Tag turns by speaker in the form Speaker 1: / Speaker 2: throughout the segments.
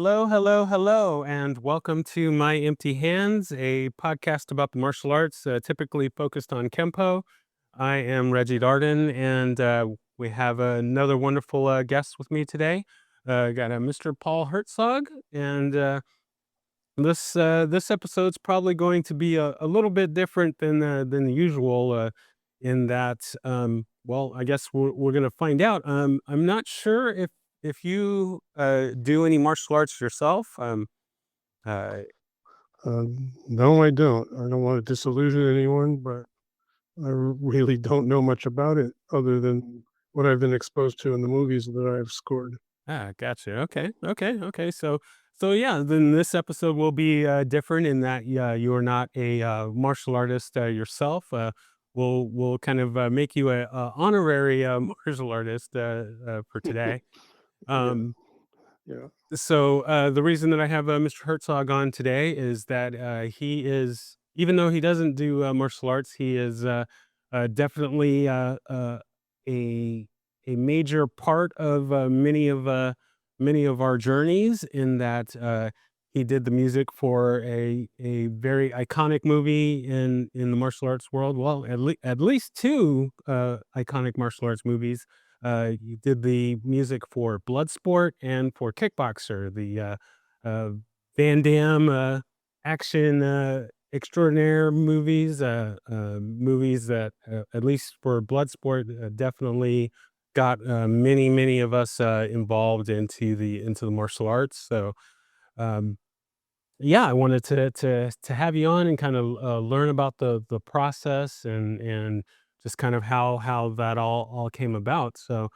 Speaker 1: Hello, hello, hello, and welcome to My Empty Hands, a podcast about the martial arts, typically focused on Kempo. I am Reggie Darden, and we have another wonderful guest with me today. Got a Mr. Paul Hertzog, and this episode's probably going to be a little bit different than the usual. In that, well, I guess we're going to find out. I'm not sure if you do any martial arts yourself. Uh,
Speaker 2: No, I don't. I don't want to disillusion anyone, but really don't know much about it other than what I've been exposed to in the movies that I've scored.
Speaker 1: Gotcha. Okay, okay, okay. So yeah, then this episode will be different in that you are not a martial artist yourself. We'll kind of make you a honorary martial artist for today.
Speaker 2: Yeah,
Speaker 1: Um,
Speaker 2: yeah.
Speaker 1: So the reason that I have Mr. Herzog on today is that he is, even though he doesn't do martial arts, he is definitely a a major part of many of our journeys. In that he did the music for a very iconic movie in the martial arts world. Well, at least two iconic martial arts movies. You did the music for Bloodsport and for Kickboxer, the uh, Van Damme action extraordinaire movies that, at least for Bloodsport, definitely got many of us involved into the martial arts. So um, yeah, I wanted to have you on and kind of learn about the process and just kind of how that all came about. So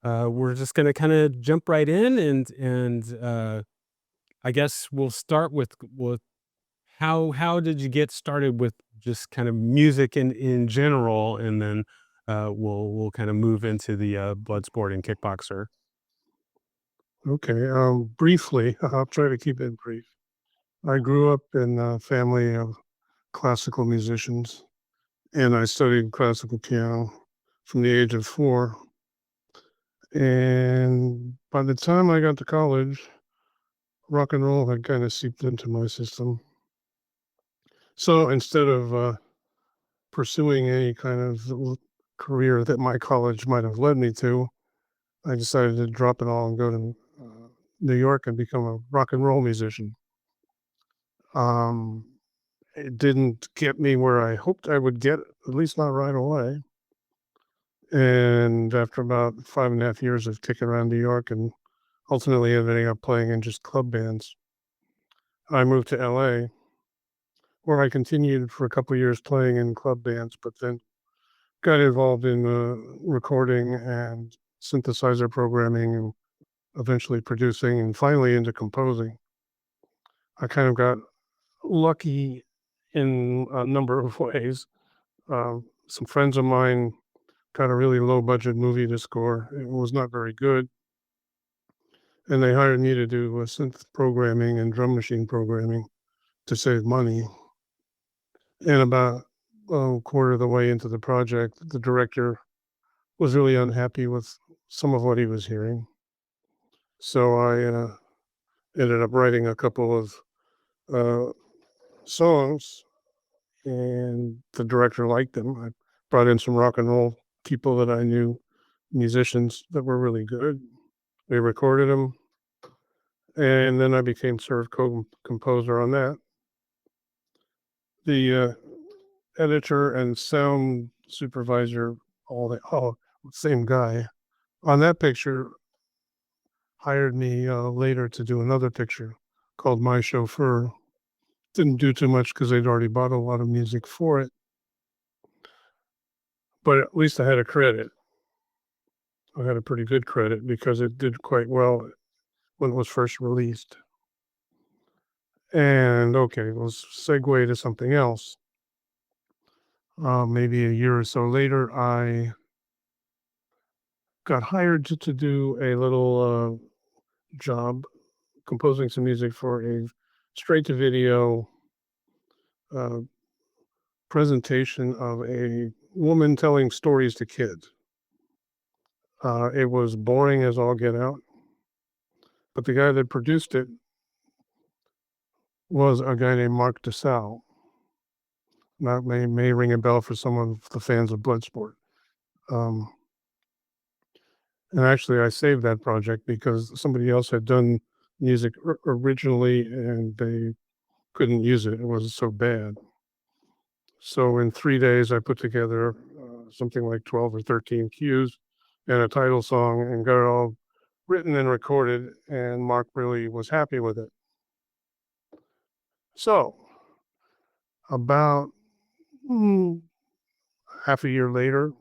Speaker 1: we're just gonna kind of jump right in and I guess we'll start with how did you get started with just kind of music in general, and then we'll kind of move into the blood sport and kickboxer.
Speaker 2: Okay. Briefly, I'll try to keep it brief. I grew up in a family of classical musicians, and I studied classical piano from the age of 4. And by the time I got to college, rock and roll had kind of seeped into my system. So instead of pursuing any kind of career that my college might have led me to, I decided to drop it all and go to New York and become a rock and roll musician. Um, it didn't get me where I hoped I would get, at least not right away. And after about 5.5 years of kicking around New York and ultimately ending up playing in just club bands, I moved to LA, where I continued for a couple of years playing in club bands, but then got involved in recording and synthesizer programming and eventually producing and finally into composing. I kind of got lucky in a number of ways. Some friends of mine got a really low budget movie to score. It was not very good. And they hired me to do synth programming and drum machine programming to save money. And about a quarter of the way into the project, the director was really unhappy with some of what he was hearing. So I ended up writing a couple of uh, songs, and the director liked them. I brought in some rock and roll people that I knew, musicians that were really good. We recorded them, and then I became sort of co-composer on that. The editor and sound supervisor, all same guy on that picture, hired me later to do another picture called My Chauffeur. Didn't do too much because they'd already bought a lot of music for it, but at least I had a credit. I had a pretty good credit because it did quite well when it was first released. And okay, let's segue to something else. Maybe a year or so later, I got hired to do a little job composing some music for a straight to video uh, presentation of a woman telling stories to kids. It was boring as all get out, but the guy that produced it was a guy named Mark DeSalle. That may ring a bell for some of the fans of Bloodsport. Um, and actually, I saved that project because somebody else had done music originally, and they couldn't use it. It was so bad. So in 3 days, I put together something like 12 or 13 cues and a title song, and got it all written and recorded. And Mark really was happy with it. So about half a year later,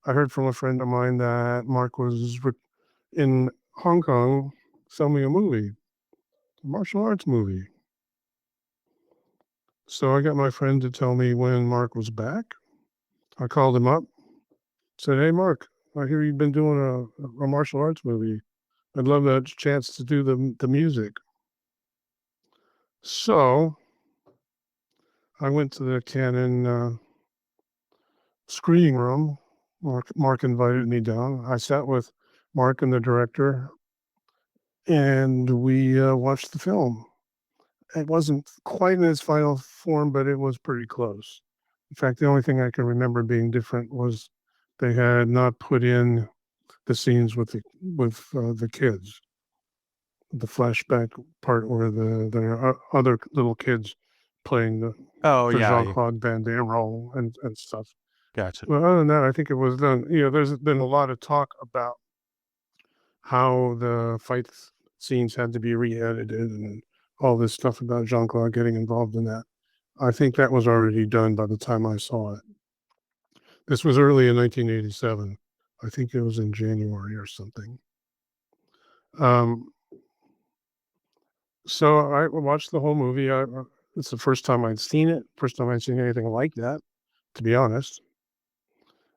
Speaker 2: I heard from a friend of mine that Mark was in Hong Kong filming a movie, a martial arts movie. So I got my friend to tell me when Mark was back. I called him up, said, "Hey, Mark, I hear you've been doing a martial arts movie. I'd love that chance to do the music." So I went to the Canon screening room. Mark invited me down. I sat with Mark and the director, and we watched the film. It wasn't quite in its final form, but it was pretty close. In fact, the only thing I can remember being different was they had not put in the scenes with the kids, the flashback part where there are other little kids playing
Speaker 1: Oh
Speaker 2: the
Speaker 1: yeah,
Speaker 2: Jean Claude Van Damme role and stuff.
Speaker 1: gotcha.
Speaker 2: Well, other than that, I think it was done. There's been a lot of talk about how the fight scenes had to be re-edited and all this stuff about Jean Claude getting involved in that. I think that was already done by the time I saw it. This was early in 1987. I think it was in January or something. Um, so I watched the whole movie. It's the first time I'd seen it. First time I'd seen anything like that, to be honest.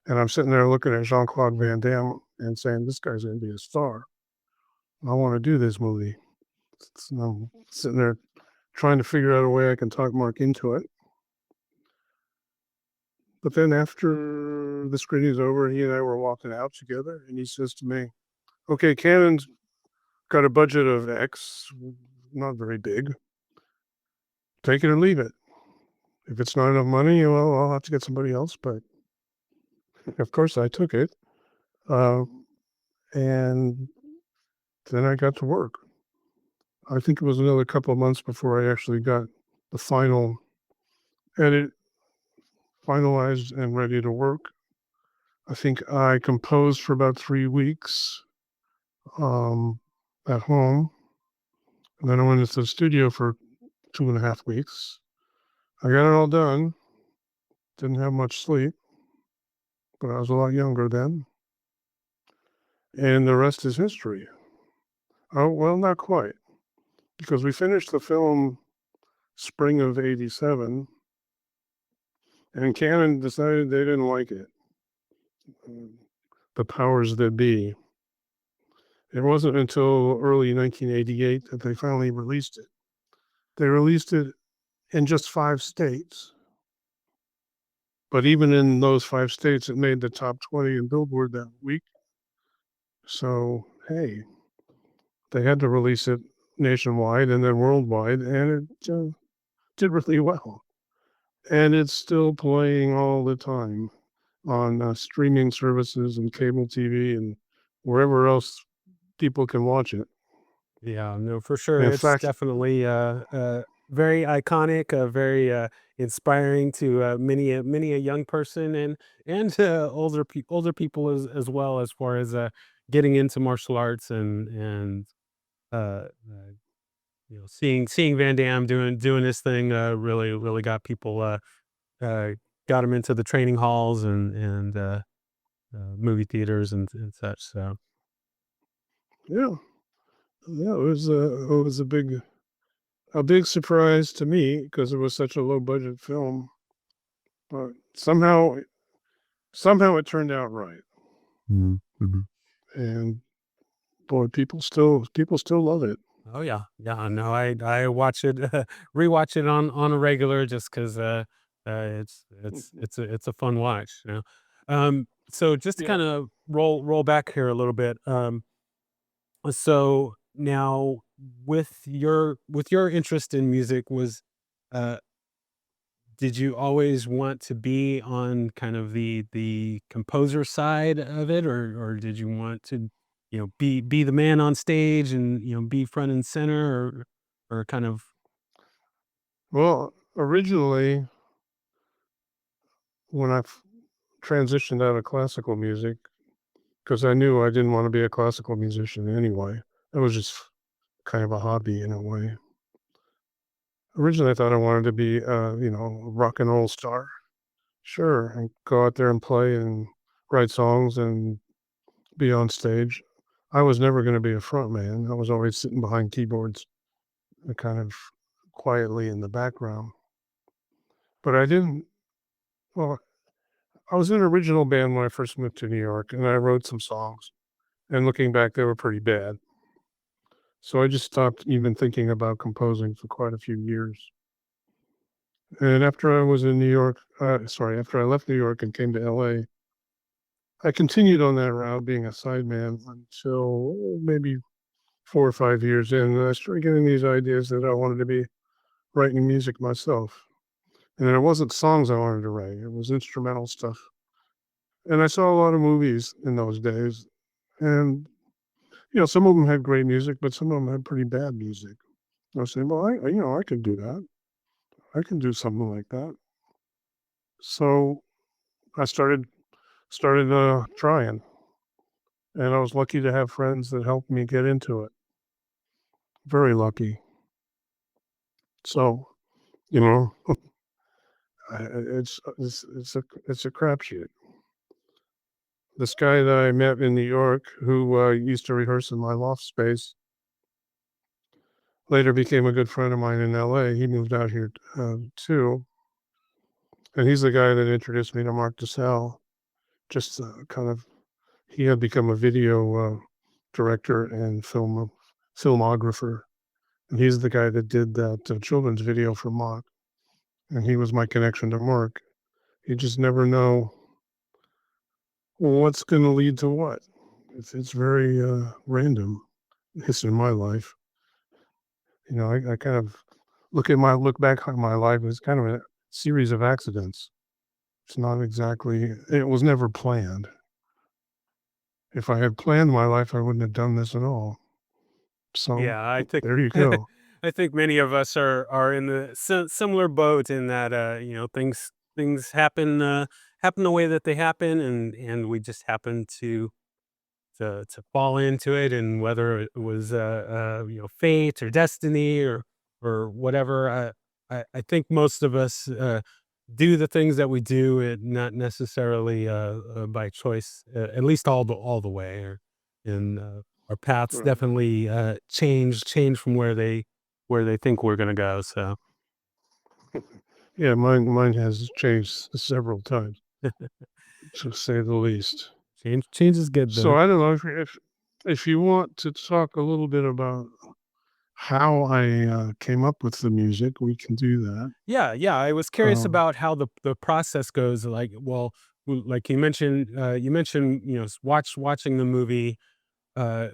Speaker 2: And I'm sitting there looking at Jean Claude Van Damme and saying, "This guy's going to be a star. I want to do this movie." So I'm sitting there trying to figure out a way I can talk Mark into it. But then after the screening's over, he and I were walking out together, and he says to me, "Okay, Canon's got a budget of X, not very big. Take it or leave it. If it's not enough money, well, I'll have to get somebody else." But of course, I took it. Uh, and then I got to work. I think it was another couple of months before I actually got the final edit finalized and ready to work. I think I composed for about 3 weeks um, at home. And then I went into the studio for 2.5 weeks. I got it all done. Didn't have much sleep, but I was a lot younger then. And the rest is history. Oh, well, not quite, because we finished the film spring of '87, and Canon decided they didn't like it. The powers that be. It wasn't until early 1988 that they finally released it. They released it in just 5 states. But even in those 5 states, it made the top 20 in Billboard that week. So, hey, they had to release it nationwide and then worldwide, and it did really well. And it's still playing all the time on streaming services and cable TV and wherever else people can watch it.
Speaker 1: Yeah, no, for sure.
Speaker 2: In
Speaker 1: It's
Speaker 2: fact,
Speaker 1: definitely very iconic, very inspiring to many a young person and older people as well, as far as getting into martial arts and uh, uh, seeing Van Damme doing this thing really got people uh, got him into the training halls and movie theaters and such. So
Speaker 2: yeah, yeah, it was a big surprise to me because it was such a low budget film, but somehow it turned out right,
Speaker 1: Mhm.
Speaker 2: and boy, people still love it.
Speaker 1: Oh yeah, yeah. No, I watch it, rewatch it on a regular, just because it's a fun watch. So just to
Speaker 2: Yeah.
Speaker 1: kind of roll back here a little bit. So now with your interest in music, was uh did you always want to be on kind of the composer side of it, or did you want to, be the man on stage and, be front and center, or kind of.
Speaker 2: Well, originally, when transitioned out of classical music, because I knew I didn't want to be a classical musician anyway. It was just kind of a hobby in a way. Originally, I thought I wanted to be, a rock and roll star. Sure, and go out there and play and write songs and be on stage. I was never going to be a front man. I was always sitting behind keyboards, kind of quietly in the background. But I didn't. Well, I was in an original band when I first moved to New York, and I wrote some songs. And looking back, they were pretty bad. So I just stopped even thinking about composing for quite a few years. And after I was in New York, after I left New York and came to LA, I continued on that route, being a sideman until maybe 4 or 5 years in. And I started getting these ideas that I wanted to be writing music myself. And it wasn't songs I wanted to write, it was instrumental stuff. And I saw a lot of movies in those days. And, some of them had great music, but some of them had pretty bad music. I was saying, well, I could do that. I can do something like that. So I started trying, and I was lucky to have friends that helped me get into it. Very lucky. So, you know, it's a crapshoot. This guy that I met in New York, who used to rehearse in my loft space, later became a good friend of mine in LA. He moved out here too, and he's the guy that introduced me to Mark DeSalle. Just kind of, he had become a video director and filmographer, and he's the guy that did that children's video for Mark, and he was my connection to Mark. You just never know what's going to lead to what. It's very random. It's in my life. I kind of look back on my life as kind of a series of accidents. It's not exactly. It was never planned. If I had planned my life, I wouldn't have done this at all. So
Speaker 1: Yeah, I think
Speaker 2: there you go.
Speaker 1: I think many of us are in the similar boat, in that, things happen the way that they happen, and we just happen to fall into it, and whether it was, fate or destiny, or whatever. I think most of us do the things that we do, not necessarily by choice, at least all the way. And our paths
Speaker 2: Right.
Speaker 1: definitely change from where they think we're gonna go. So
Speaker 2: Yeah, mine has changed several times, to say the least.
Speaker 1: change is good
Speaker 2: So
Speaker 1: though.
Speaker 2: I don't know if you want to talk a little bit about how I came up with the music, we can do that.
Speaker 1: Yeah, yeah. I was curious
Speaker 2: Um,
Speaker 1: about how the process goes. Like, well, like you mentioned, watching the movie. Uh,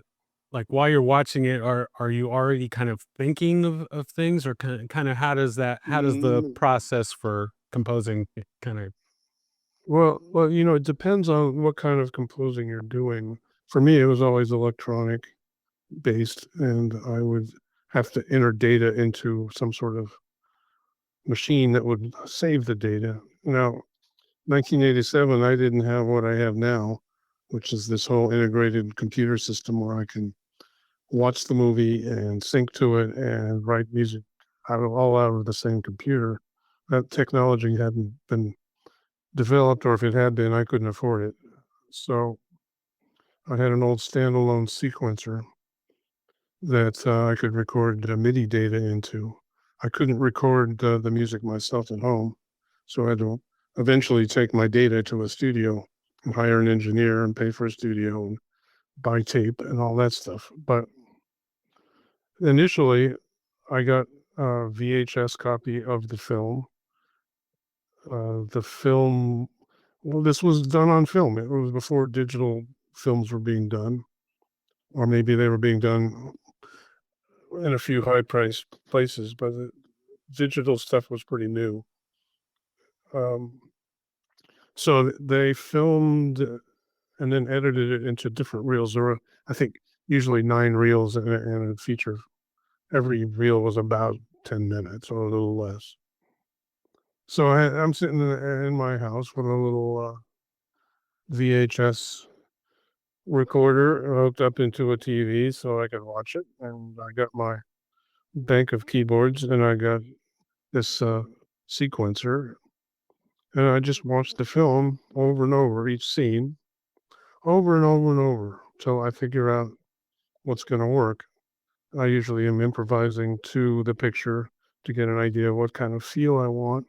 Speaker 1: like, while you're watching it, are you already kind of thinking of things, or kind of how does the
Speaker 2: mm,
Speaker 1: process for composing kind of.
Speaker 2: well, it depends on what kind of composing you're doing. For me, it was always electronic based, and I would have to enter data into some sort of machine that would save the data. Now, 1987, I didn't have what I have now, which is this whole integrated computer system where I can watch the movie and sync to it and write music all out of the same computer. That technology hadn't been developed, or if it had been, I couldn't afford it. So I had an old standalone sequencer that I could record MIDI data into. I couldn't record the music myself at home, so I had to eventually take my data to a studio and hire an engineer and pay for a studio and buy tape and all that stuff. But initially, I got a VHS copy of the film. The film, well, this was done on film. It was before digital films were being done, or maybe they were being done in a few high-priced places, but the digital stuff was pretty new. Um, so they filmed and then edited it into different reels. There were, I think, usually 9 reels in a feature. Every reel was about 10 minutes or a little less. So I'm sitting in my house with a little VHS recorder hooked up into a TV so I could watch it. And I got my bank of keyboards and I got this sequencer. And I just watched the film over and over, each scene, over and over and over, till I figure out what's going to work. I usually am improvising to the picture to get an idea of what kind of feel I want.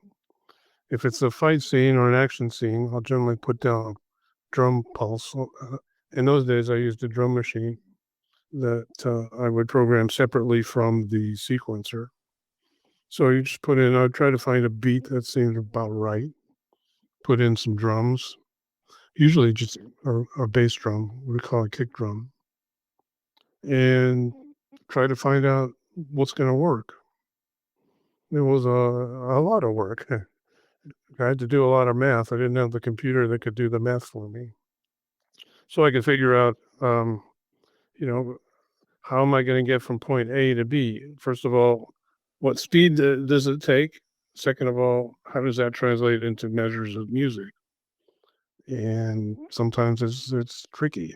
Speaker 2: If it's a fight scene or an action scene, I'll generally put down a drum pulse. In those days, I used a drum machine that I would program separately from the sequencer. So you just put in, I'd try to find a beat that seemed about right, put in some drums, usually just a bass drum, we call it kick drum, and try to find out what's going to work. It was a lot of work. I had to do a lot of math. I didn't have the computer that could do the math for me. So I could figure out, you know, how am I going to get from point A to B? First of all, what speed does it take? Second of all, how does that translate into measures of music? And sometimes it's tricky.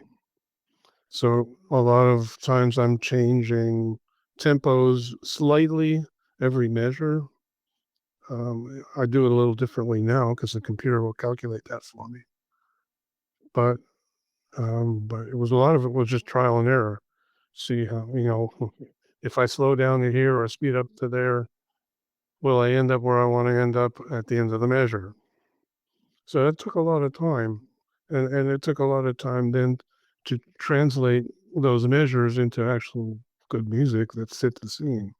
Speaker 2: So a lot of times I'm changing tempos slightly every measure. I do it a little differently now because the computer will calculate that for me. But but it was a lot of it was just trial and error. See how if I slow down to here or speed up to there, will I end up where I want to end up at the end of the measure? So that took a lot of time, and it took a lot of time then to translate those measures into actual good music that fit the scene.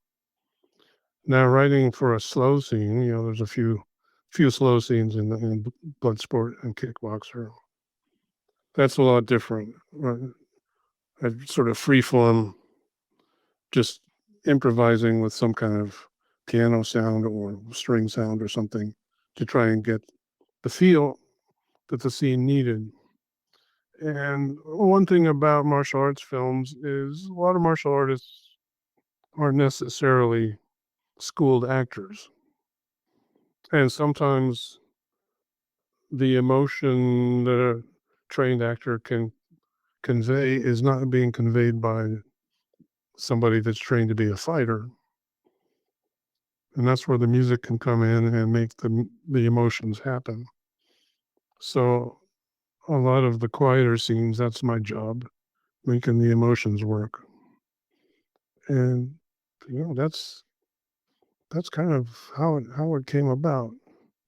Speaker 2: Now, writing for a slow scene, there's a few slow scenes in Bloodsport and Kickboxer. That's a lot different. Right? I sort of free form, just improvising with some kind of piano sound or string sound or something to try and get the feel that the scene needed. And one thing about martial arts films is a lot of martial artists aren't necessarily schooled actors. And sometimes the emotion that a trained actor can convey is not being conveyed by somebody that's trained to be a fighter. And that's where the music can come in and make the emotions happen. So a lot of the quieter scenes, that's my job, making the emotions work. And that's kind of how it came about.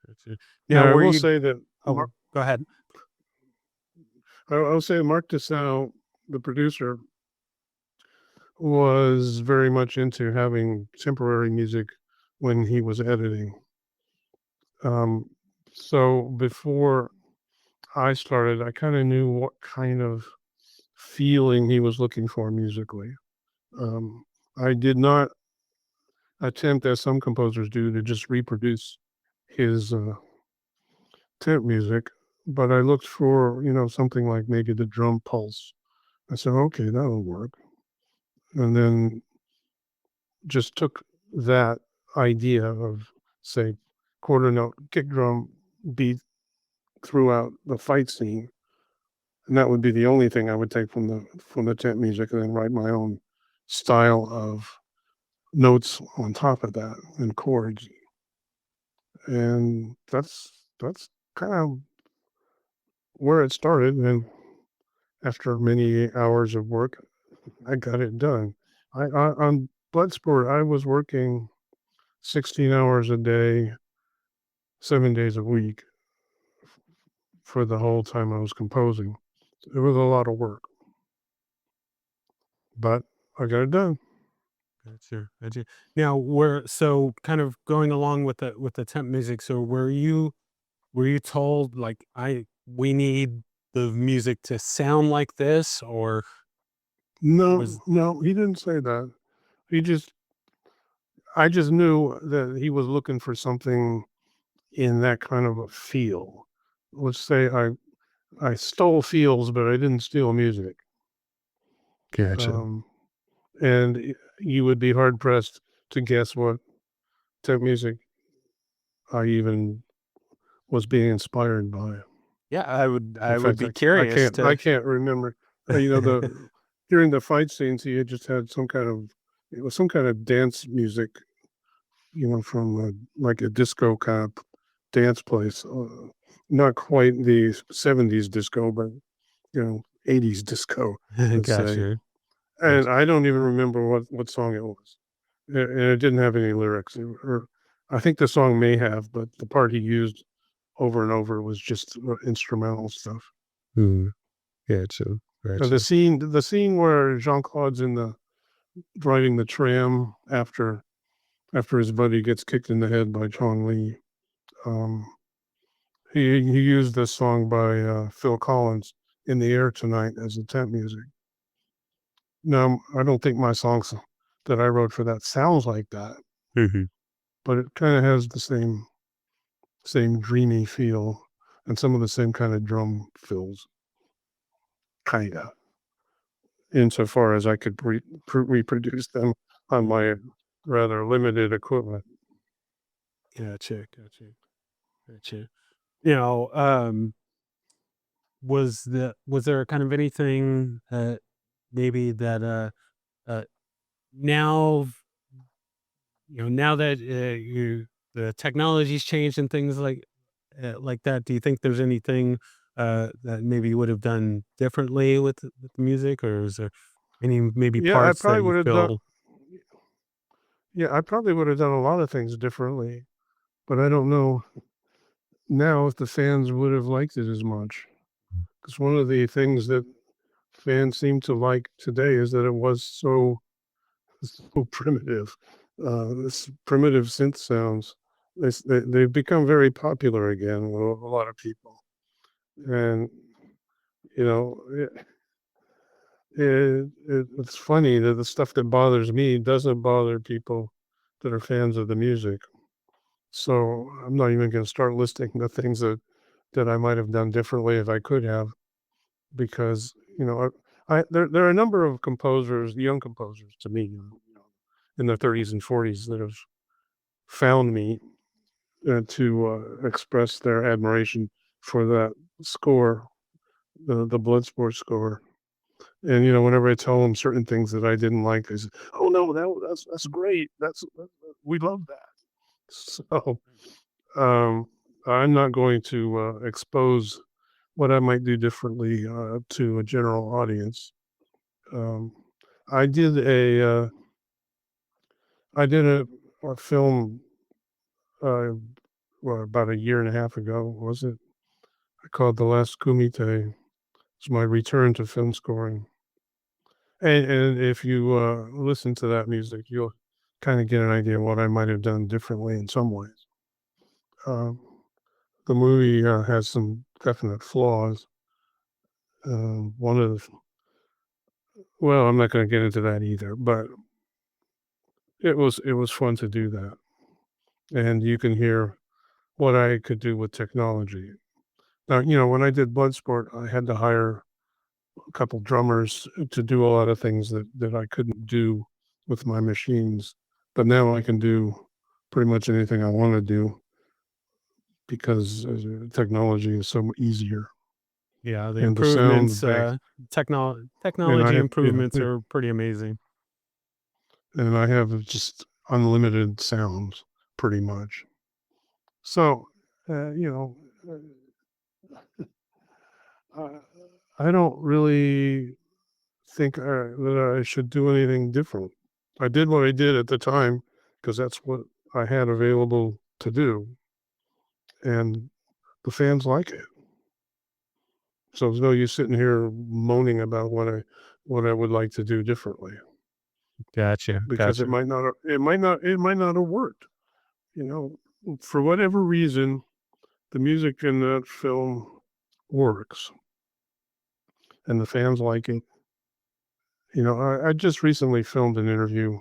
Speaker 1: Gotcha. Now,
Speaker 2: Now I
Speaker 1: were
Speaker 2: will
Speaker 1: you?
Speaker 2: say that
Speaker 1: Oh, go ahead.
Speaker 2: I'll say Mark DeSalle, the producer, was very much into having temporary music when he was editing. Um, so before I started, I kind of knew what kind of feeling he was looking for musically. I did not attempt, as some composers do, to just reproduce his temp music, but I looked for, something like maybe the drum pulse. I said, okay, that'll work. And then just took that idea of, say, quarter note kick drum beat throughout the fight scene. And that would be the only thing I would take from the temp music and then write my own style of notes on top of that and chords. And that's kind of where it started. And after many hours of work, I got it done. On Bloodsport, I was working 16 hours a day, 7 days a week for the whole time I was composing. It was a lot of work, but I got it done.
Speaker 1: Gotcha. Gotcha. Now, so kind of going along with the temp music. So were you told like we need the music to sound like this, or
Speaker 2: No,
Speaker 1: was
Speaker 2: no, he didn't say that. he just I just knew that he was looking for something in that kind of a feel. Let's say I stole feels, but I didn't steal music.
Speaker 1: Gotcha.
Speaker 2: Um, and you would be hard pressed to guess what type of music I even was being inspired by.
Speaker 1: Yeah,
Speaker 2: In
Speaker 1: I would
Speaker 2: fact,
Speaker 1: be curious
Speaker 2: I
Speaker 1: to.
Speaker 2: can't remember. The during the fight scenes, he had just had some kind of it was some kind of dance music, from like a disco kind of dance place. Not quite the '70s disco, but '80s disco, let's say.
Speaker 1: Gotcha.
Speaker 2: And
Speaker 1: Gotcha.
Speaker 2: I don't even remember what song it was. And it didn't have any lyrics, or I think the song may have, but the part he used over and over was just instrumental stuff.
Speaker 1: Mm, gotcha. Gotcha.
Speaker 2: The scene where Jean Claude's in the driving the tram after his buddy gets kicked in the head by Chong Li. Um, he used this song by Phil Collins, "In the Air Tonight," as the temp music. Now, I don't think my songs that I wrote for that sounds like that,
Speaker 1: Mhm.
Speaker 2: but it kind of has the same dreamy feel and some of the same kind of drum fills, kind of, insofar as I could reproduce them on my rather limited equipment.
Speaker 1: Gotcha. Gotcha. Gotcha. You know, was there kind of anything maybe that uh now now that you the technology's changed and things like that, do you think there's anything that maybe you would have done differently with the music, or is there any maybe
Speaker 2: Yeah, I
Speaker 1: parts that
Speaker 2: probably
Speaker 1: you
Speaker 2: would have done.
Speaker 1: feel?
Speaker 2: Yeah, I probably would have done a lot of things differently, but I don't know now if the fans would have liked it as much. Because one of the things that fans seem to like today is that it was so primitive. This primitive synth sounds, they've become very popular again with a lot of people. And, you know, it's funny that the stuff that bothers me doesn't bother people that are fans of the music. So I'm not even going to start listing the things that I might have done differently if I could have, because there are a number of composers, young composers to me, in their 30s and 40s that have found me to express their admiration for that score, the Bloodsport score. And whenever I tell them certain things that I didn't like, they say, "Oh no, that's great. We love that." So um, I'm not going to expose what I might do differently to a general audience. Um, I did a film uh, about a year and a half ago, was it? Called The Last Kumite. It's my return to film scoring. And if you listen to that music, you'll kind of get an idea of what I might have done differently in some ways. Um, the movie has some definite flaws. One of the Well, I'm not going to get into that either, but it was fun to do that, and you can hear what I could do with technology. Now, when I did Bloodsport, I had to hire a couple drummers to do a lot of things that I couldn't do with my machines, but now I can do pretty much anything I want to do because technology is so easier,
Speaker 1: Yeah, the
Speaker 2: and the sound
Speaker 1: improvements,
Speaker 2: bank, and I
Speaker 1: technology
Speaker 2: have yeah,
Speaker 1: improvements
Speaker 2: yeah,
Speaker 1: are pretty amazing.
Speaker 2: and I have just unlimited sounds pretty much. So, uh, you know, uh, I don't really think that I should do anything different. I did what I did at the time because that's what I had available to do, and the fans like it. So there's no use sitting here moaning about what I would like to do differently,
Speaker 1: Gotcha.
Speaker 2: because
Speaker 1: Gotcha.
Speaker 2: it might not have worked. You for whatever reason, the music in that film works, and the fans like it. I just recently filmed an interview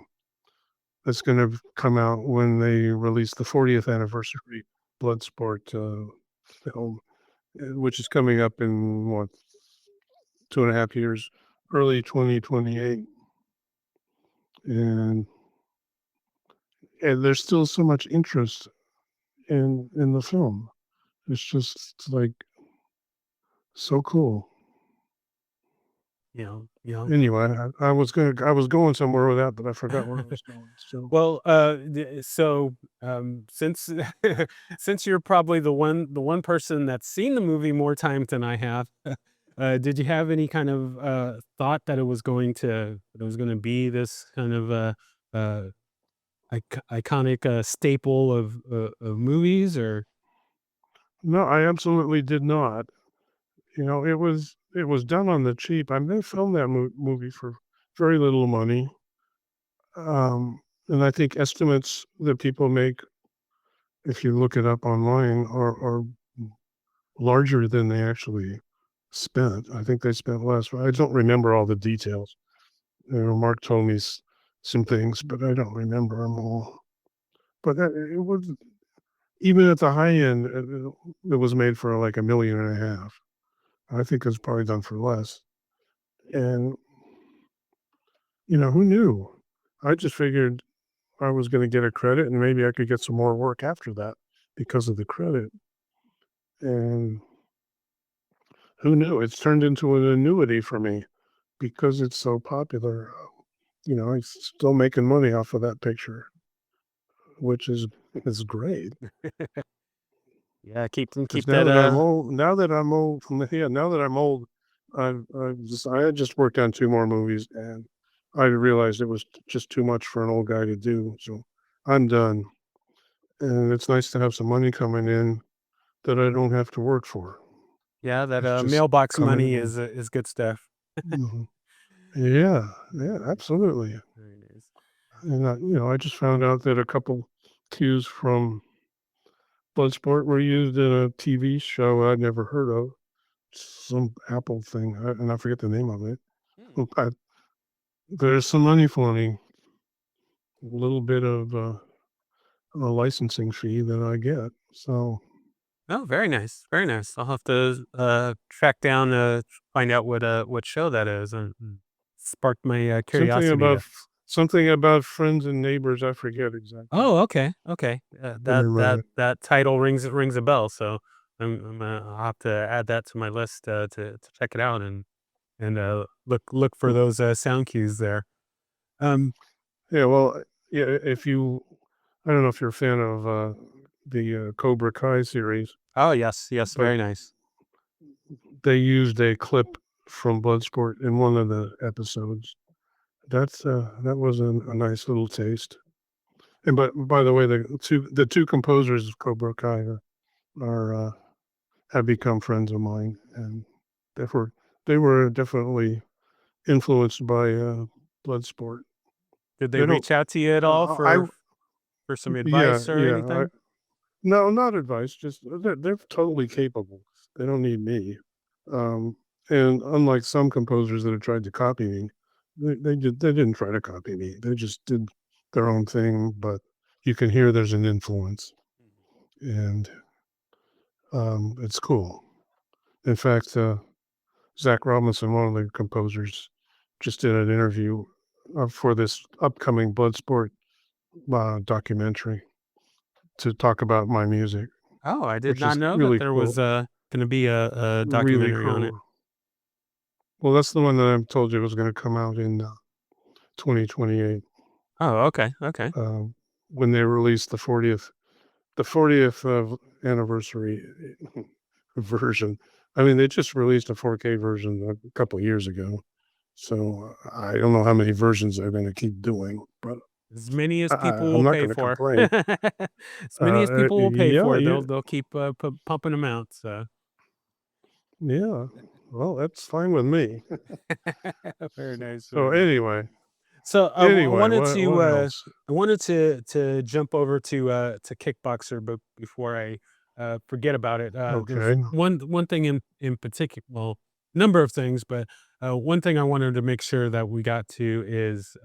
Speaker 2: that's going to come out when they release the 40th anniversary Bloodsport film, which is coming up in what, 2.5 years, early 2028, and there's still so much interest in the film. It's just like so cool.
Speaker 1: Yeah.
Speaker 2: Anyway, I was going somewhere with that, but I forgot where I was going. So
Speaker 1: Well, so since since you're probably the one person that's seen the movie more times than I have, did you have any kind of thought that it was going to be this kind of uh, iconic staple of movies, or
Speaker 2: no, I absolutely did not. It was done on the cheap. I mean, they filmed that movie for very little money, and I think estimates that people make, if you look it up online, are larger than they actually spent. I think they spent less. I don't remember all the details. Mark told me some things, but I don't remember them all. But it was, even at the high end, it was made for like 1.5 million. I think it was probably done for less. And who knew? I just figured I was going to get a credit, and maybe I could get some more work after that because of the credit. And who knew? It's turned into an annuity for me because it's so popular. I'm still making money off of that picture, which is great.
Speaker 1: yeah,
Speaker 2: Because
Speaker 1: keep that
Speaker 2: now that I'm old, I just worked on 2 more movies, and I realized it was just too much for an old guy to do. So I'm done, and it's nice to have some money coming in that I don't have to work for.
Speaker 1: yeah, that
Speaker 2: It's just
Speaker 1: mailbox
Speaker 2: coming
Speaker 1: money
Speaker 2: in.
Speaker 1: is good stuff.
Speaker 2: Mhm. Yeah, yeah, absolutely.
Speaker 1: Very nice.
Speaker 2: And I just found out that a couple cues from Bloodsport were used in a TV show I'd never heard of, some Apple thing, and I forget the name of it.
Speaker 1: Hmm.
Speaker 2: But there's some money flowing, a little bit of a licensing fee that I get. So
Speaker 1: Oh, very nice, very nice. I'll have to track down, find out what show that is, and sparked my
Speaker 2: something
Speaker 1: curiosity
Speaker 2: about
Speaker 1: to.
Speaker 2: something about friends and neighbors. I forget exactly.
Speaker 1: Oh, okay, okay.
Speaker 2: Let me write it.
Speaker 1: That title rings a bell. So I'll have to add that to my list to check it out and look for those sound cues there. Um.
Speaker 2: Yeah, well, yeah. If you, I don't know if you're a fan of the Cobra Kai series,
Speaker 1: Oh yes, yes,
Speaker 2: but
Speaker 1: very nice.
Speaker 2: they used a clip from Bloodsport in one of the episodes. That was a nice little taste. And but by the way, the two composers of Cobra Kai are have become friends of mine, and therefore they were definitely influenced by Bloodsport.
Speaker 1: Did they
Speaker 2: They don't.
Speaker 1: reach out to you at all
Speaker 2: I
Speaker 1: for some
Speaker 2: Yeah,
Speaker 1: advice or
Speaker 2: yeah.
Speaker 1: anything?
Speaker 2: No, not advice. Just they're totally capable. They don't need me. Um, and unlike some composers that have tried to copy me, they didn't try to copy me. They just did their own thing. But you can hear there's an influence, and it's cool. In fact, Zach Robinson, one of the composers, just did an interview for this upcoming Bloodsport documentary to talk about my music,
Speaker 1: Oh, I did
Speaker 2: which
Speaker 1: not
Speaker 2: is
Speaker 1: know that
Speaker 2: really
Speaker 1: there was
Speaker 2: cool.
Speaker 1: going to be a
Speaker 2: Really
Speaker 1: documentary on it.
Speaker 2: cool. Well, that's the one that I told you was going to come out in 2028,
Speaker 1: Oh, okay, okay.
Speaker 2: um, when they released the 40th anniversary version. I mean, they just released a 4K version a couple of years ago, so I don't know how many versions they're going to keep doing, but
Speaker 1: As many as people
Speaker 2: I'm
Speaker 1: will
Speaker 2: not
Speaker 1: pay
Speaker 2: going to
Speaker 1: for.
Speaker 2: complain.
Speaker 1: As many as people will pay
Speaker 2: Yeah,
Speaker 1: for,
Speaker 2: yeah,
Speaker 1: they'll keep pumping them out. So
Speaker 2: yeah. Well, that's fine with me.
Speaker 1: very nice,
Speaker 2: So
Speaker 1: very nice. So
Speaker 2: anyway, what else?
Speaker 1: I wanted to jump over to Kickboxer, but before I forget about it, there's
Speaker 2: Okay,
Speaker 1: one thing in particular, well, number of things, but one thing I wanted to make sure that we got to is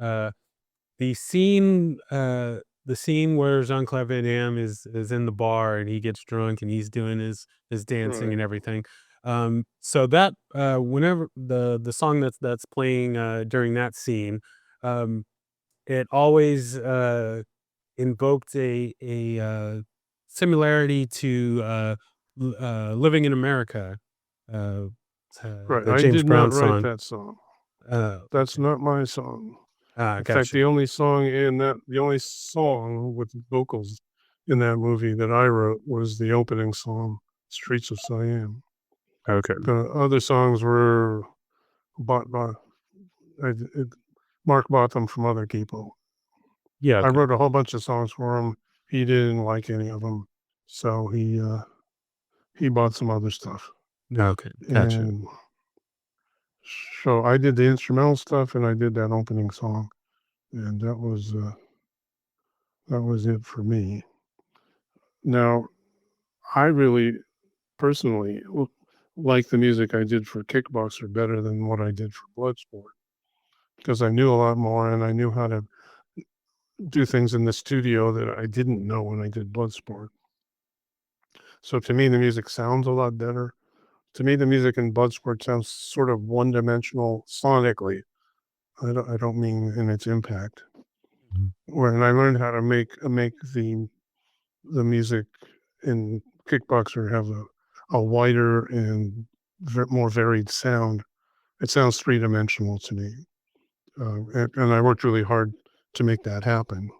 Speaker 1: the scene, the scene where Jean-Claude Van Damme is in the bar and he gets drunk and he's doing his dancing
Speaker 2: Right.
Speaker 1: and everything. So that whenever the song that's playing during that scene, um, it always invoked a similarity to "Living in America," uh,
Speaker 2: Right.
Speaker 1: the
Speaker 2: I
Speaker 1: James
Speaker 2: did not
Speaker 1: Brown
Speaker 2: write
Speaker 1: song.
Speaker 2: that song. That's
Speaker 1: Okay.
Speaker 2: not my song. In fact,
Speaker 1: Gotcha.
Speaker 2: the only song with vocals in that movie that I wrote was the opening song, "Streets of Siam."
Speaker 1: Okay.
Speaker 2: The other songs were bought by I d it Mark bought them from other people.
Speaker 1: Yeah.
Speaker 2: I
Speaker 1: Okay.
Speaker 2: wrote a whole bunch of songs for him. He didn't like any of them, so he bought some other stuff.
Speaker 1: Okay. Gotcha.
Speaker 2: And so I did the instrumental stuff and I did that opening song, and that was it for me. Now, I really personally like the music I did for Kickboxer better than what I did for Bloodsport because I knew a lot more and I knew how to do things in the studio that I didn't know when I did Bloodsport. So to me, the music sounds a lot better. To me, the music in Bloodsport sounds sort of one-dimensional sonically. I don't mean in its impact.
Speaker 1: Mhm.
Speaker 2: When I learned how to make the music in Kickboxer have a wider and more varied sound, it sounds three-dimensional to me. And I worked really hard to make that happen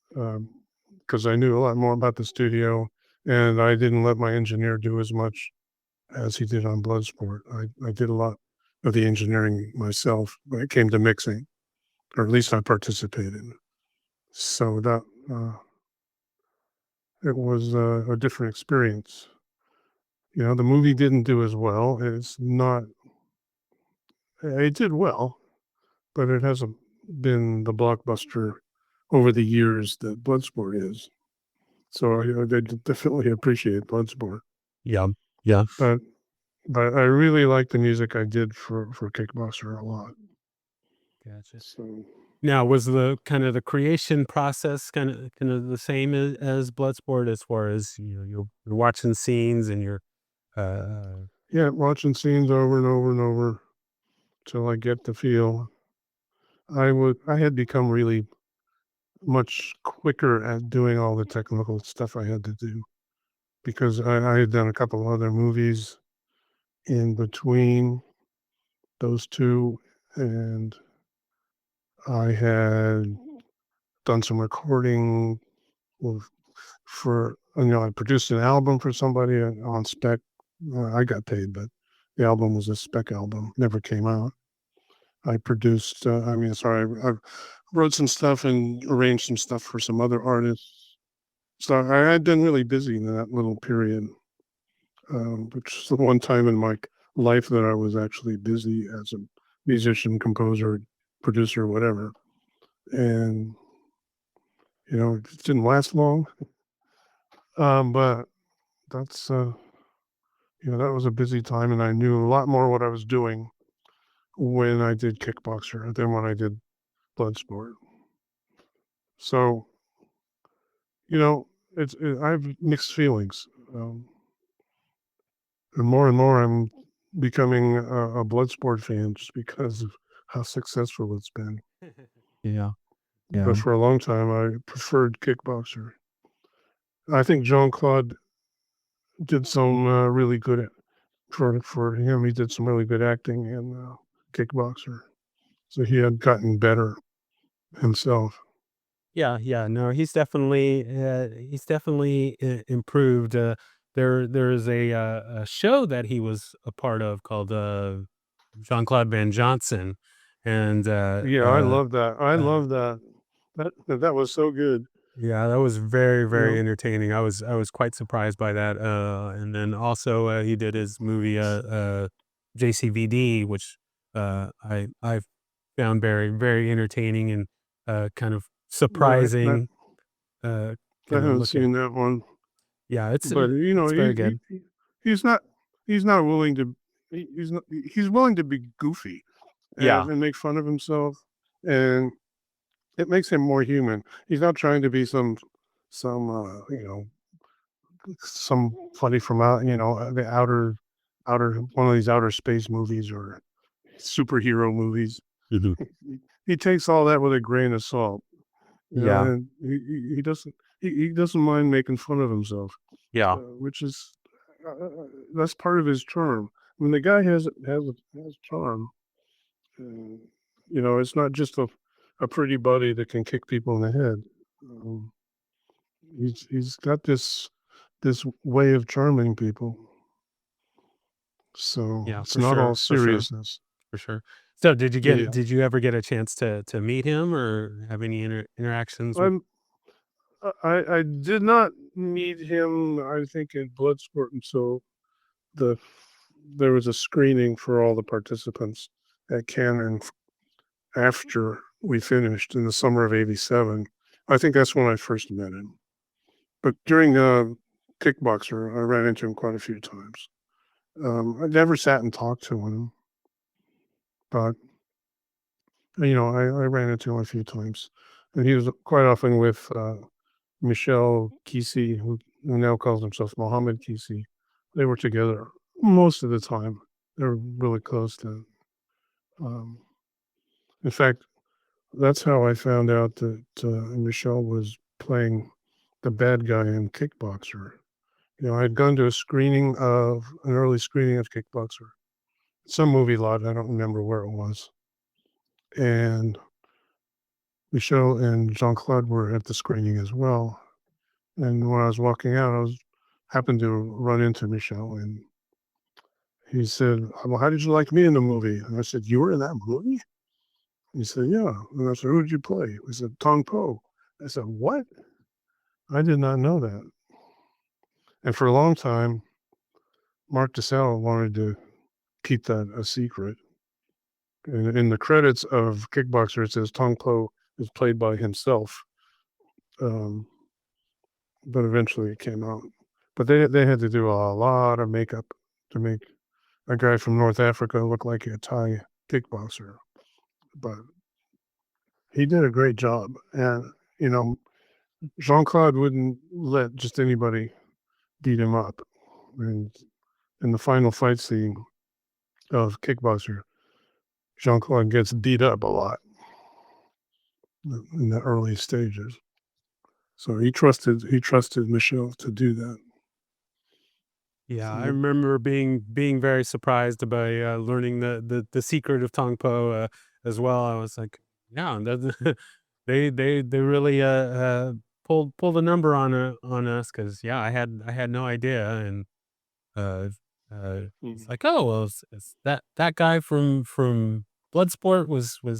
Speaker 2: because I knew a lot more about the studio, and I didn't let my engineer do as much as he did on Bloodsport. I did a lot of the engineering myself when it came to mixing, or at least I participated. So that it was a different experience. You know, the movie didn't do as well. It's not. It did well, but it hasn't been the blockbuster over the years that Bloodsport is. So I definitely appreciate Bloodsport,
Speaker 1: Yeah. Yeah.
Speaker 2: but I really like the music I did for Kickboxer a lot.
Speaker 1: Gotcha.
Speaker 2: So
Speaker 1: Now, was the kind of the creation process kind of the same as Bloodsport as far as you're watching scenes and you're uh
Speaker 2: yeah, watching scenes over and over and over till I get the feel. I had become really much quicker at doing all the technical stuff I had to do because I had done a couple other movies in between those two, and I had done some recording with I produced an album for somebody on spec. I got paid, but the album was a spec album, never came out. I produced, I wrote some stuff and arranged some stuff for some other artists. So I had been really busy in that little period, which is the one time in my life that I was actually busy as a musician, composer, producer, whatever. And, it didn't last long. But that's, that was a busy time. And I knew a lot more what I was doing when I did Kickboxer than when I did Bloodsport. So, you know, I have mixed feelings. Um, and more, I'm becoming a Bloodsport fan just because of how successful it's been.
Speaker 1: yeah.
Speaker 2: But
Speaker 1: Yeah.
Speaker 2: for a long time, I preferred Kickboxer. I think Jean Claude did some really good for him. He did some really good acting in Kickboxer, so he had gotten better himself.
Speaker 1: Yeah, yeah, no, he's definitely improved. There's a show that he was a part of called Jean-Claude Van Johnson, and
Speaker 2: Yeah, I love that. I
Speaker 1: uh,
Speaker 2: love that. That was so good.
Speaker 1: yeah, that was very,
Speaker 2: You
Speaker 1: very
Speaker 2: know,
Speaker 1: entertaining. I was quite surprised by that. And then also he did his movie JCVD, which I found very, very entertaining and kind of
Speaker 2: right? That
Speaker 1: surprising.
Speaker 2: I
Speaker 1: Kind of
Speaker 2: haven't
Speaker 1: look at.
Speaker 2: seen that one,
Speaker 1: Yeah,
Speaker 2: but
Speaker 1: it's very good.
Speaker 2: he's not he's not willing to. He's not. He's willing to be goofy
Speaker 1: Yeah.
Speaker 2: and make fun of himself, and it makes him more human. He's not trying to be some somebody from out, the outer one of these outer space movies or superhero movies.
Speaker 1: Mhm.
Speaker 2: He takes all that with a grain of salt,
Speaker 1: Yeah.
Speaker 2: and he doesn't mind making fun of himself,
Speaker 1: Yeah.
Speaker 2: which is that's part of his charm. When the guy has charm, uh, it's not just a pretty buddy that can kick people in the head. Um, he's got this way of charming people, so
Speaker 1: Yeah,
Speaker 2: it's
Speaker 1: for
Speaker 2: not all
Speaker 1: sure, for sure,
Speaker 2: seriousness.
Speaker 1: for sure. So
Speaker 2: Yeah,
Speaker 1: did you ever get a chance to meet him or have any interactions with?
Speaker 2: I'm I did not meet him. I think in Bloodsport until the there was a screening for all the participants at Canon after we finished in the summer of '87. I think that's when I first met him. But during Kickboxer, I ran into him quite a few times. I never sat and talked to him, but I ran into him a few times, and he was quite often with Michel Kisi, who now calls himself Mohammed Kisi. They were together most of the time. They were really close to. Um, in fact, that's how I found out that Michel was playing the bad guy in Kickboxer. I had gone to an early screening of Kickboxer, some movie lot. I don't remember where it was, and Michel and Jean Claude were at the screening as well. And when I was walking out, happened to run into Michel, and he said, "Well, how did you like me in the movie?" And I said, "You were in that movie?" He said, "Yeah." And I said, "Who did you play?" He said, "Tong Po." I said, "What?" I did not know that. And for a long time, Mark DeSalle wanted to keep that a secret. And in the credits of Kickboxer, it says Tong Po is played by himself. Um, but eventually it came out. But they had to do a lot of makeup to make a guy from North Africa look like a Thai kickboxer. But he did a great job, and you know Jean Claude wouldn't let just anybody beat him up. And in the final fight scene of Kickboxer, Jean Claude gets beat up a lot in the early stages. So he trusted Michelle to do that.
Speaker 1: Yeah, I
Speaker 2: So
Speaker 1: remember being very surprised by learning the secret of Tong Po as well. I was like, yeah, that, they really pulled a number on us because yeah, I had no idea and uh it's
Speaker 2: mhm.
Speaker 1: like oh well it's that guy from Bloodsport was the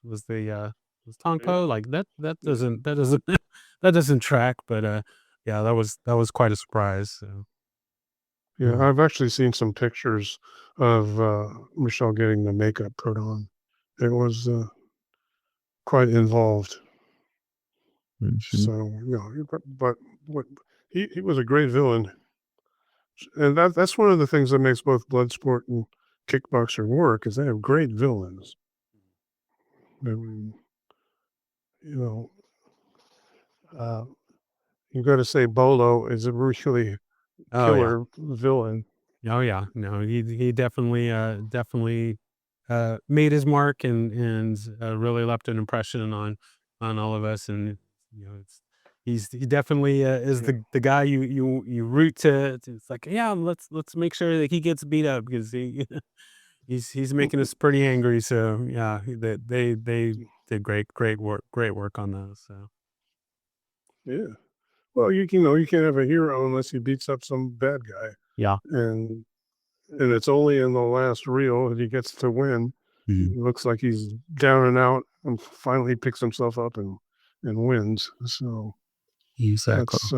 Speaker 1: was Tong
Speaker 2: Yeah,
Speaker 1: Po like
Speaker 2: yeah,
Speaker 1: that doesn't that doesn't track but yeah that was quite a surprise so.
Speaker 2: yeah. I've actually seen some pictures of Michelle getting the makeup put on. It was quite involved.
Speaker 1: Mhm.
Speaker 2: So but what he was a great villain, and that's one of the things that makes both Bloodsport and Kickboxer work is they have great villains. I mean, you know, uh, you got to say Bolo is a really
Speaker 1: Oh yeah.
Speaker 2: killer villain.
Speaker 1: Oh yeah, no, he definitely definitely made his mark and really left an impression on all of us, and you know, he definitely is
Speaker 2: Yeah,
Speaker 1: the guy you root to. It's like yeah, let's make sure that he gets beat up because he he's making us pretty angry. So yeah, they did great work on those. So
Speaker 2: yeah. Well, you can't have a hero unless he beats up some bad guy,
Speaker 1: yeah.
Speaker 2: and it's only in the last reel that he gets to win.
Speaker 1: Mhm.
Speaker 2: It looks like he's down and out, and finally picks himself up and wins. So
Speaker 1: Exactly.
Speaker 2: that's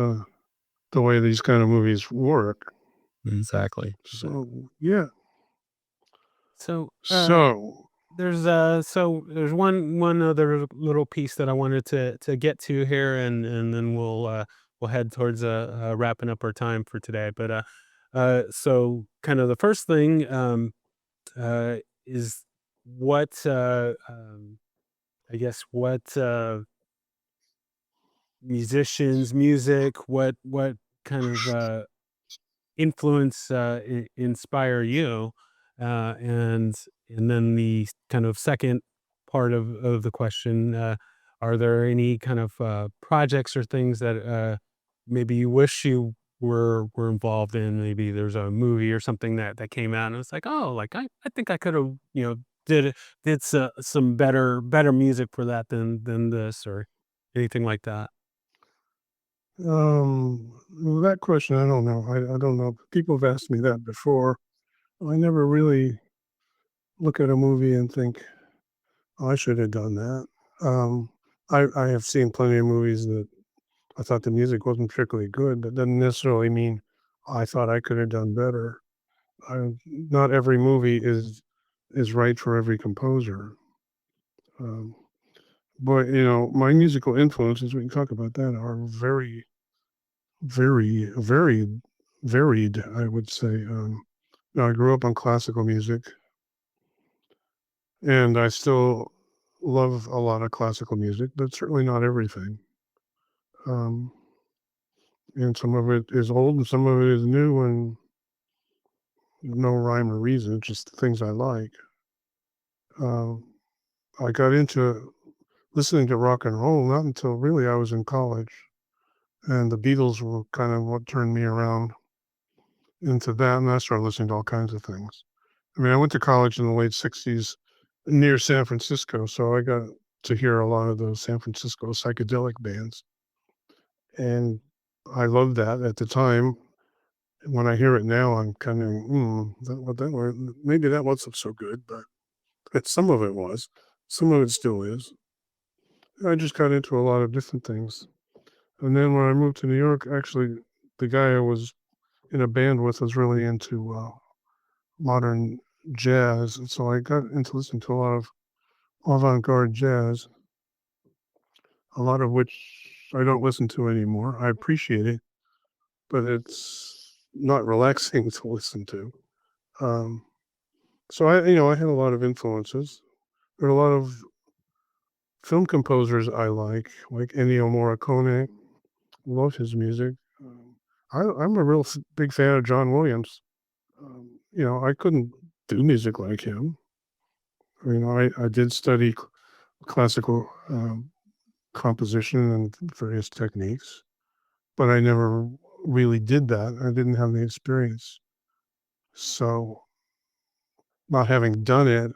Speaker 2: the way these kind of movies work.
Speaker 1: Exactly. Exactly.
Speaker 2: So yeah.
Speaker 1: So
Speaker 2: So
Speaker 1: there's one other little piece that I wanted to get to here, and then we'll head towards wrapping up our time for today. But so kind of the first thing uh, is what I guess what musicians, music, what kind of influence inspire you, and then the kind of second part of the question, are there any kind of projects or things that maybe you wish you were involved in? Maybe there's a movie or something that came out and it's like, oh, like I think I could have, did some better music for that than this, or anything like that.
Speaker 2: That question, I don't know. I don't know. People have asked me that before. I never really look at a movie and think, "Oh, I should have done that." Um, I have seen plenty of movies that I thought the music wasn't particularly good. That doesn't necessarily mean I thought I could have done better. Not every movie is right for every composer. Um, but my musical influences, we can talk about that, are very, very, very varied. I would say. I grew up on classical music, and I still love a lot of classical music, but certainly not everything. Um, and some of it is old, and some of it is new, and no rhyme or reason, just the things I like. Um, I got into listening to rock and roll not until really I was in college, and the Beatles were kind of what turned me around into that, and I started listening to all kinds of things. I mean, I went to college in the late '60s near San Francisco, so I got to hear a lot of those San Francisco psychedelic bands, and I loved that at the time. When I hear it now, I'm kind of, maybe that wasn't so good, but some of it was. Some of it still is. I just got into a lot of different things. And then when I moved to New York, actually, the guy I was in a band with was really into modern jazz. And so I got into listening to a lot of avant garde jazz, a lot of which I don't listen to anymore. I appreciate it, but it's not relaxing to listen to. Um, so I had a lot of influences. There are a lot of film composers I like Ennio Morricone. Love his music. I'm a real big fan of John Williams. I couldn't do music like him. I did study classical composition and various techniques, but I never really did that. I didn't have the experience. So, not having done it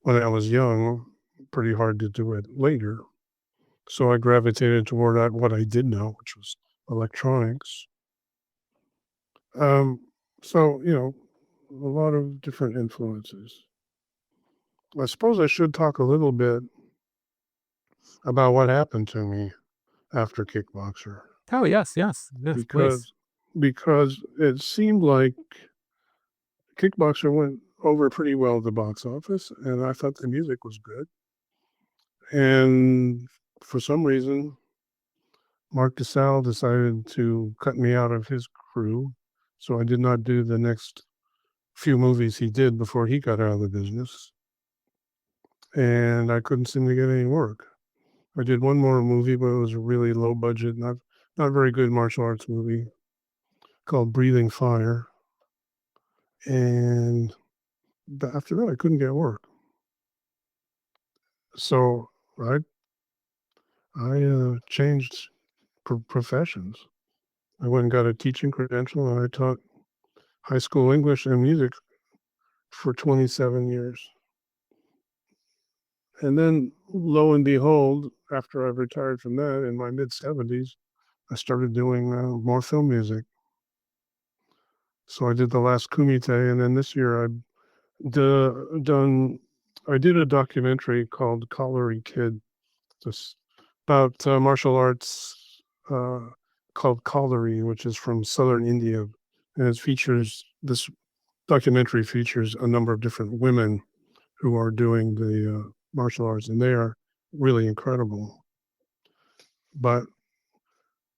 Speaker 2: when I was young, pretty hard to do it later. So I gravitated toward what I did know, which was electronics. Um, so, a lot of different influences. I suppose I should talk a little bit about what happened to me after Kickboxer
Speaker 1: Oh, yes, yes, yes, please.
Speaker 2: because because it seemed like Kickboxer went over pretty well at the box office, and I thought the music was good. And for some reason, Mark DeSalle decided to cut me out of his crew, so I did not do the next few movies he did before he got out of the business, and I couldn't seem to get any work. I did one more movie, but it was a really low budget, not very good martial arts movie called Breathing Fire, and after that, I couldn't get work. So I I changed professions. I went and got a teaching credential, and I taught high school English and music for 27 years. And then, lo and behold, after I retired from that in my mid 70s, I started doing more film music. So I did the last Kumite, and then this year done. I did a documentary called Colliery Kid, just about martial arts called Colliery, which is from southern India, and it features this documentary features a number of different women who are doing the martial arts, and they are really incredible. But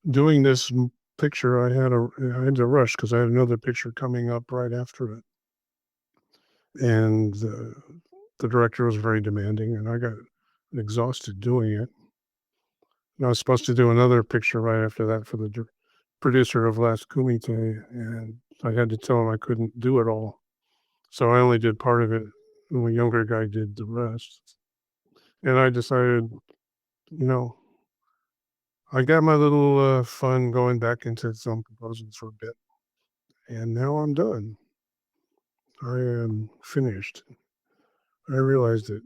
Speaker 2: doing this picture, I had to rush because I had another picture coming up right after it, and the director was very demanding, and I got exhausted doing it. And I was supposed to do another picture right after that for the producer of Last Kumite, and I had to tell him I couldn't do it all. So I only did part of it, and the younger guy did the rest. And I decided, you know, I got my little fun going back into some composing for a bit, and now I'm done. I am finished. I realized that,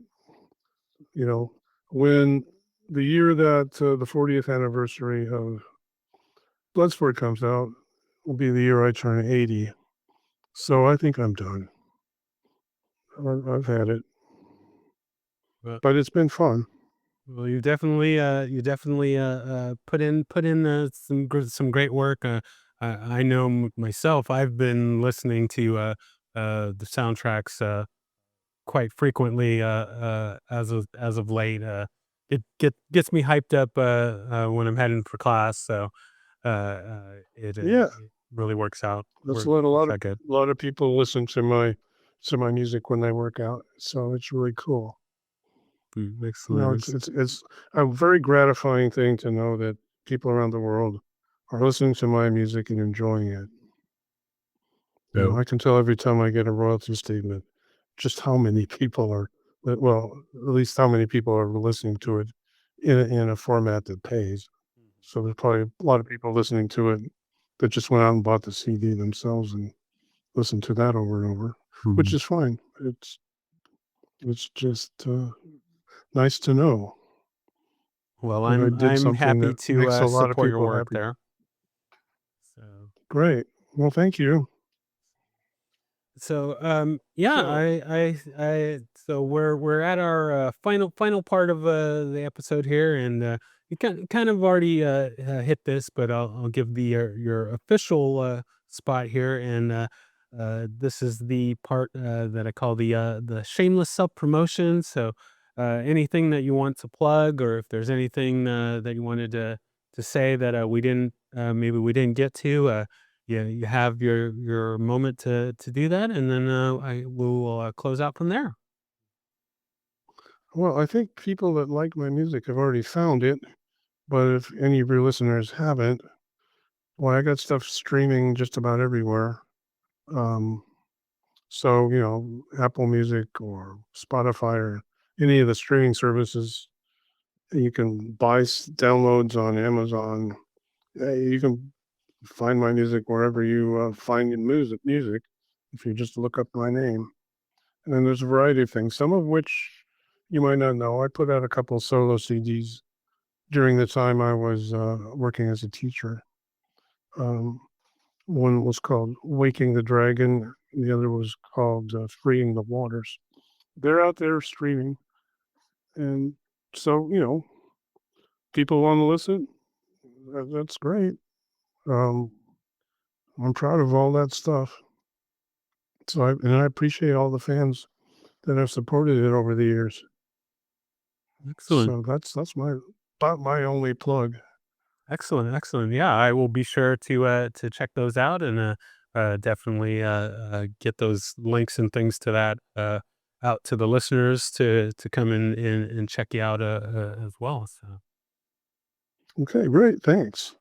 Speaker 2: you know, when the year that the 40th anniversary of Bloodsport comes out will be the year I turn 80. So I think I'm done. I've had it,
Speaker 1: Well,
Speaker 2: but it's been fun.
Speaker 1: well, you definitely put in some great work. I know myself. I've been listening to the soundtracks quite frequently as of late. It gets me hyped up when I'm heading for class. So
Speaker 2: Yeah,
Speaker 1: it really works out.
Speaker 2: that's what
Speaker 1: Works out good.
Speaker 2: a lot of people listen to my music when they work out. So it's really cool. You know,
Speaker 1: Excellent.
Speaker 2: it's a very gratifying thing to know that people around the world are listening to my music and enjoying it. You know,
Speaker 1: So
Speaker 2: I can tell every time I get a royalty statement just how many people are, well, at least how many people are listening to it in a format that pays. So there's probably a lot of people listening to it that just went out and bought the CD themselves and listened to that over and over, which
Speaker 1: Mhm.
Speaker 2: is fine. It's just nice to know
Speaker 1: Well,
Speaker 2: that I did
Speaker 1: I'm
Speaker 2: something
Speaker 1: happy
Speaker 2: that
Speaker 1: to
Speaker 2: makes a lot of
Speaker 1: support your
Speaker 2: people
Speaker 1: work
Speaker 2: happy.
Speaker 1: there. So.
Speaker 2: Great. Well, thank you.
Speaker 1: So, yeah,
Speaker 2: So,
Speaker 1: so we're at our final part of the episode here, and you kind of already hit this, but I'll give the your official spot here, and this is the part that I call the shameless self promotion. So, anything that you want to plug, or if there's anything that you wanted to say that we didn't maybe we didn't get to. Yeah, you have your moment to do that, and then I will close out from there.
Speaker 2: well, I think people that like my music have already found it, but if any of your listeners haven't, well, I got stuff streaming just about everywhere. Um, so, Apple Music or Spotify or any of the streaming services, you can buy downloads on Amazon. You can find my music wherever you find your music if you just look up my name. And then there's a variety of things, some of which you might not know. I put out a couple of solo CDs during the time I was working as a teacher. Um, one was called Waking the Dragon, and the other was called Freeing the Waters. They're out there streaming. And so, people want to listen. That's great. Um, I'm proud of all that stuff. I appreciate all the fans that have supported it over the years.
Speaker 1: Excellent.
Speaker 2: So that's my about my only plug.
Speaker 1: Excellent, excellent. Yeah, I will be sure to check those out and definitely get those links and things to that out to the listeners to come in and check you out as well. So.
Speaker 2: Okay, great. Thanks.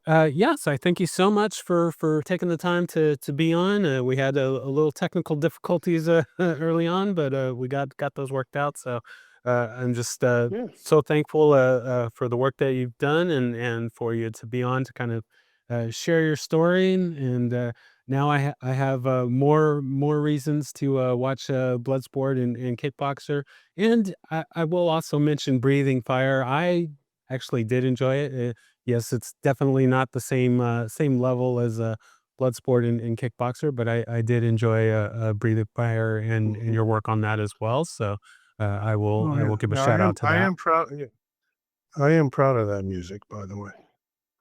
Speaker 1: Yes, I thank you so much for taking the time to be on. We had a little technical difficulties early on, but we got those worked out. So I'm just
Speaker 2: Yeah.
Speaker 1: so thankful for the work that you've done and for you to be on to kind of share your story. And now I have more reasons to watch Bloodsport and Kickboxer. And I will also mention Breathing Fire. I actually did enjoy it. Yes, it's definitely not the same level as Bloodsport and Kickboxer, but I did enjoy Breathe Fire and
Speaker 2: Mhm.
Speaker 1: your work on that as well. So
Speaker 2: Oh
Speaker 1: I
Speaker 2: yeah.
Speaker 1: will give a
Speaker 2: Yeah,
Speaker 1: shout out to
Speaker 2: I
Speaker 1: that.
Speaker 2: am proud. Yeah, I am proud of that music, by the way.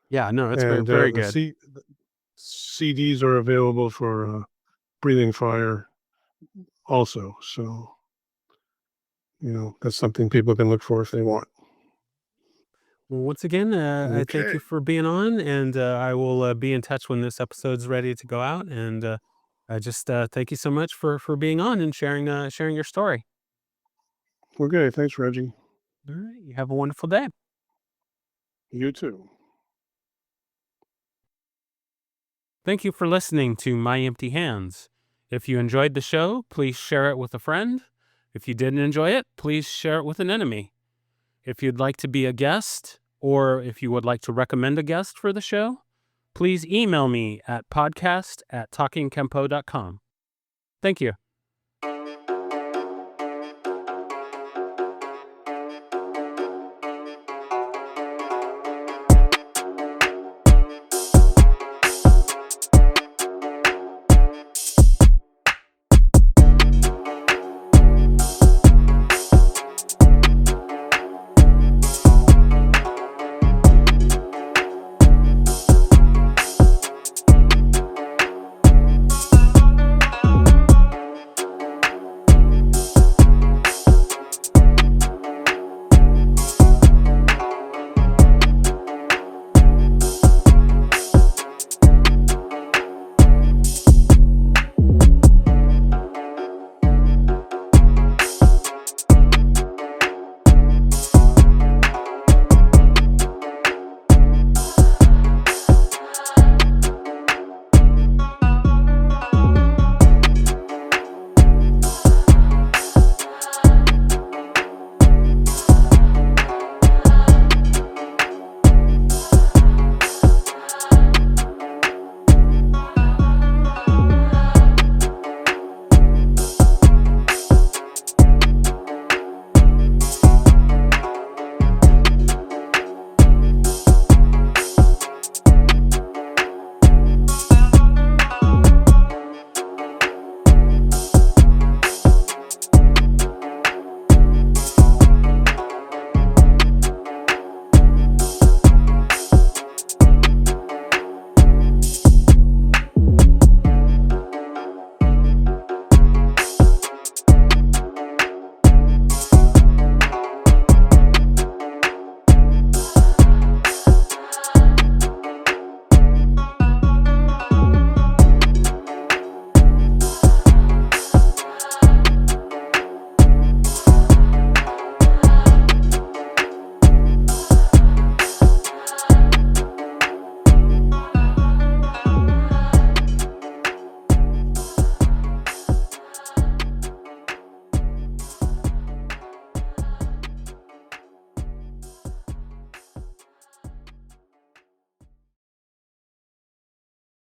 Speaker 1: Yeah, no, it's
Speaker 2: And
Speaker 1: very good.
Speaker 2: the CDs are available for Breathing Fire also. So that's something people can look for if they want.
Speaker 1: Well, once again, I thank you
Speaker 2: Okay.
Speaker 1: for being on, and I will be in touch when this episode's ready to go out. And I just thank you so much for being on and sharing your story.
Speaker 2: Okay. Thanks, Reggie.
Speaker 1: All right. You have a wonderful day.
Speaker 2: You too.
Speaker 1: Thank you for listening to My Empty Hands. If you enjoyed the show, please share it with a friend. If you didn't enjoy it, please share it with an enemy. If you'd like to be a guest, or if you would like to recommend a guest for the show, please email me at podcast@talkingkempo.com. Thank you.